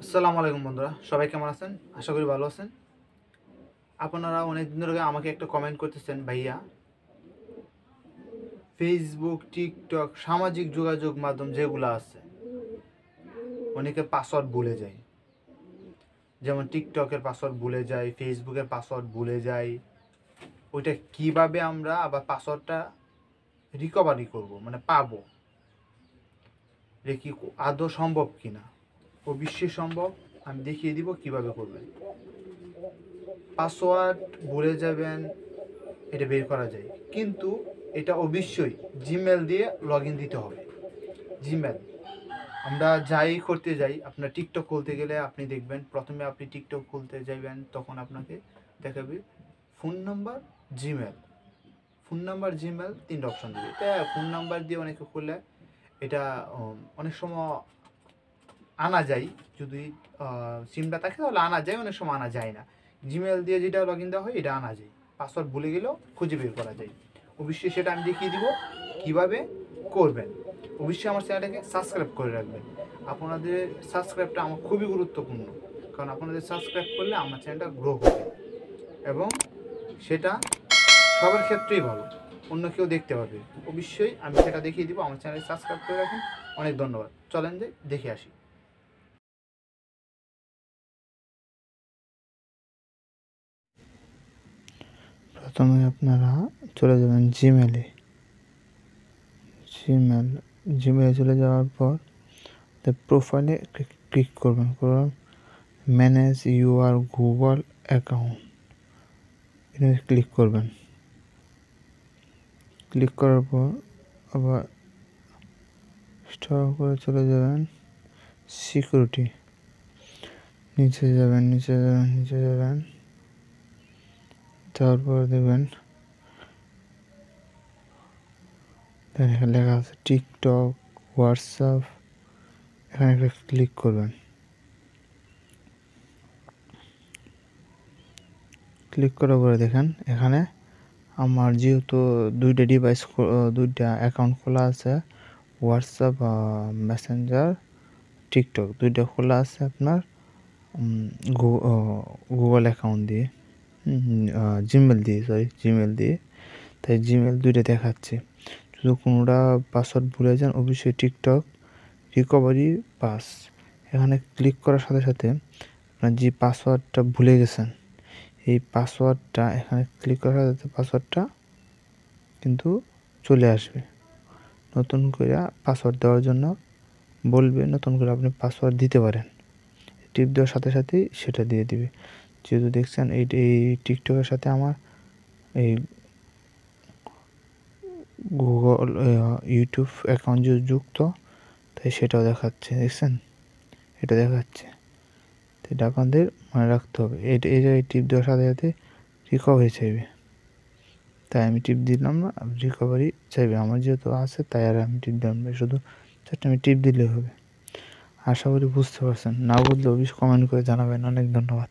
আসসালামু আলাইকুম বন্ধুরা, সবাই কেমন আছেন? আশা করি ভালো আছেন। আপনারা অনেক দিন ধরে আমাকে একটা কমেন্ট করতেছেন, ভাইয়া ফেসবুক, টিকটক, সামাজিক যোগাযোগ মাধ্যম যেগুলো আছে অনেকে পাসওয়ার্ড ভুলে যায়। যেমন টিকটকের পাসওয়ার্ড ভুলে যায়, ফেসবুকের পাসওয়ার্ড ভুলে যায়। ওইটা কিভাবে আমরা আবার পাসওয়ার্ডটা রিকভারি করব, মানে পাবো, এটা কি আদৌ সম্ভব কিনা? অবশ্যই সম্ভব। আমি দেখিয়ে দিব কিভাবে করবেন। পাসওয়ার্ড ভুলে যাবেন, এটা বের করা যায়, কিন্তু এটা অবশ্যই জিমেল দিয়ে লগ ইন দিতে হবে। জিমেল আমরা যাই করতে যাই, আপনার টিকটক খুলতে গেলে আপনি দেখবেন প্রথমে আপনি টিকটক খুলতে যাইবেন, তখন আপনাকে দেখাবে phone number, Gmail. Phone number, Gmail, তিনটা অপশন দেবে। এটা ফোন নাম্বার দিয়ে অনেকে খুললে এটা অনেক সময় আনা যায়, যদি সিমটা থাকে তাহলে আনা যায়, অনেক সময় আনা যায় না। জিমেল দিয়ে যেটা লগ ইন দেওয়া হয় এটা আনা যায়, পাসওয়ার্ড ভুলে গেলেও খুঁজে বের করা যায়। অবশ্যই সেটা আমি দেখিয়ে দিব কীভাবে করবেন। অবশ্যই আমার চ্যানেলটাকে সাবস্ক্রাইব করে রাখবেন। আপনাদের সাবস্ক্রাইবটা আমার খুবই গুরুত্বপূর্ণ, কারণ আপনাদের সাবস্ক্রাইব করলে আমার চ্যানেলটা গ্রো হবে এবং সেটা সবার ক্ষেত্রেই ভালো, অন্য কেউ দেখতে পাবে। অবশ্যই আমি সেটা দেখিয়ে দিব। আমার চ্যানেল সাবস্ক্রাইব করে রাখেন। অনেক ধন্যবাদ। চলেন যে দেখে আসি। প্রথমে আপনারা চলে যাবেন জিমেলে চলে যাওয়ার পর প্রোফাইলে ক্লিক করবেন, ম্যানেজ ইউর গুগল অ্যাকাউন্ট এখানে ক্লিক করবেন। ক্লিক করার পর আবার স্টপ করে চলে যাবেন সিকিউরিটি, নিচে যাবেন, তারপর দেখবেন এখানে লেখা আছে টিকটক, হোয়াটসঅ্যাপ, এখানে একটা ক্লিক করবেন। ক্লিক করার পরে দেখেন এখানে আমার যেহেতু দুইটা অ্যাকাউন্ট খোলা আছে, হোয়াটসঅ্যাপ, মেসেঞ্জার, টিকটক দুইটা খোলা আছে আপনার গুগল অ্যাকাউন্ট দিয়ে, জিমেল দিয়ে, তাই জিমেল দুইটা দেখাচ্ছে। যদি কোনোটা পাসওয়ার্ড ভুলে যান, অবশ্যই টিকটক রিকভারি পাস এখানে ক্লিক করার সাথে সাথে আপনার যে পাসওয়ার্ডটা ভুলে গেছেন এই পাসওয়ার্ডটা এখানে ক্লিক করার সাথে পাসওয়ার্ডটা কিন্তু চলে আসবে। নতুন করে পাসওয়ার্ড দেওয়ার জন্য বলবে, নতুন করে আপনি পাসওয়ার্ড দিতে পারেন। টিপ দেওয়ার সাথে সাথেই সেটা দিয়ে দিবে। যেহেতু দেখছেন এই টিকটকের সাথে আমার এই গুগল ইউটিউব অ্যাকাউন্ট যুক্ত, তাই সেটাও দেখাচ্ছে, দেখছেন এটা দেখাচ্ছে। তো এটা আপনাদের মনে রাখতে হবে। এই টিপ দেওয়ার সাথে সাথে রিকভারি চাইবে, তাই আমি টিপ দিলাম না, রিকভারি চাইবে। আমার যেহেতু আছে তাই আর আমি টিপ দিলাম না, শুধু জাস্ট আমি টিপ দিলেই হবে। আশা করি বুঝতে পারছেন। না বুঝলে অবশ্যই কমেন্ট করে জানাবেন। অনেক ধন্যবাদ।